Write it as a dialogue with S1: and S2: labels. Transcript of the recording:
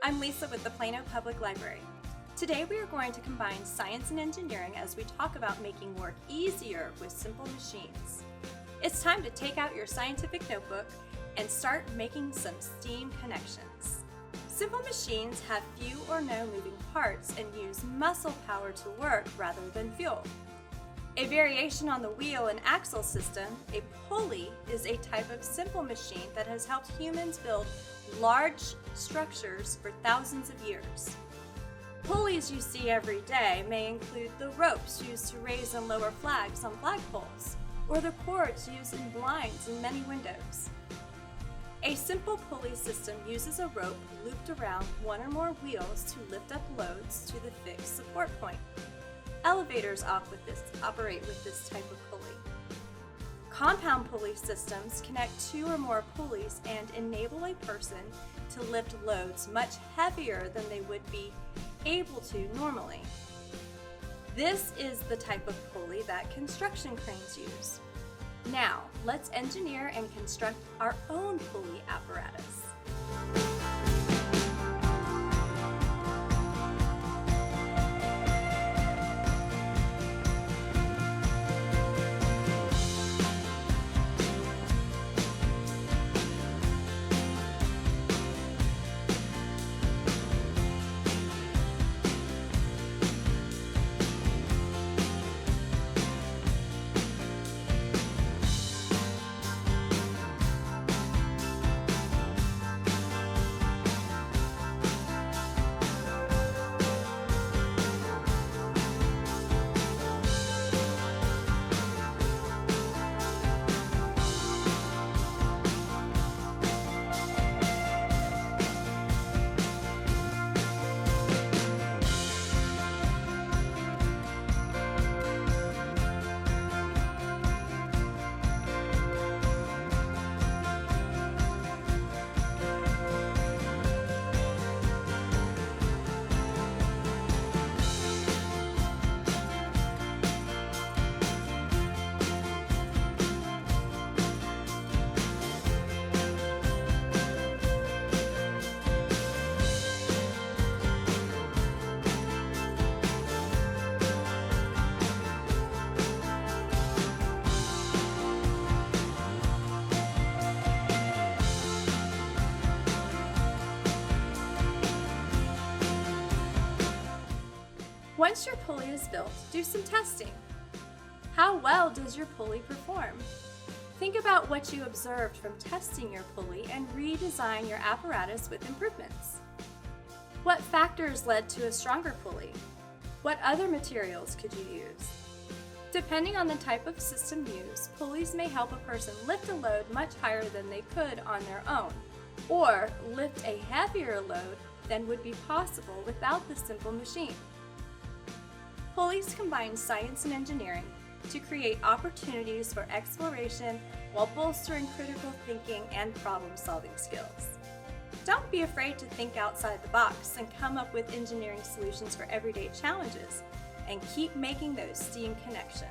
S1: I'm Lisa with the Plano Public Library. Today we are going to combine science and engineering as we talk about making work easier with simple machines. It's time to take out your scientific notebook and start making some steam connections. Simple machines have few or no moving parts and use muscle power to work rather than fuel. A variation on the wheel and axle system, a pulley is a type of simple machine that has helped humans build large structures for thousands of years. Pulleys you see every day may include the ropes used to raise and lower flags on flagpoles, or the cords used in blinds in many windows. A simple pulley system uses a rope looped around one or more wheels to lift up loads to the fixed support point. Elevators operate with this type of pulley. Compound pulley systems connect two or more pulleys and enable a person to lift loads much heavier than they would be able to normally. This is the type of pulley that construction cranes use. Now, let's engineer and construct our own pulley apparatus. Once your pulley is built, do some testing. How well does your pulley perform? Think about what you observed from testing your pulley and redesign your apparatus with improvements. What factors led to a stronger pulley? What other materials could you use? Depending on the type of system used, pulleys may help a person lift a load much higher than they could on their own, or lift a heavier load than would be possible without the simple machine. Pulleys combine science and engineering to create opportunities for exploration while bolstering critical thinking and problem-solving skills. Don't be afraid to think outside the box and come up with engineering solutions for everyday challenges, and keep making those STEAM connections.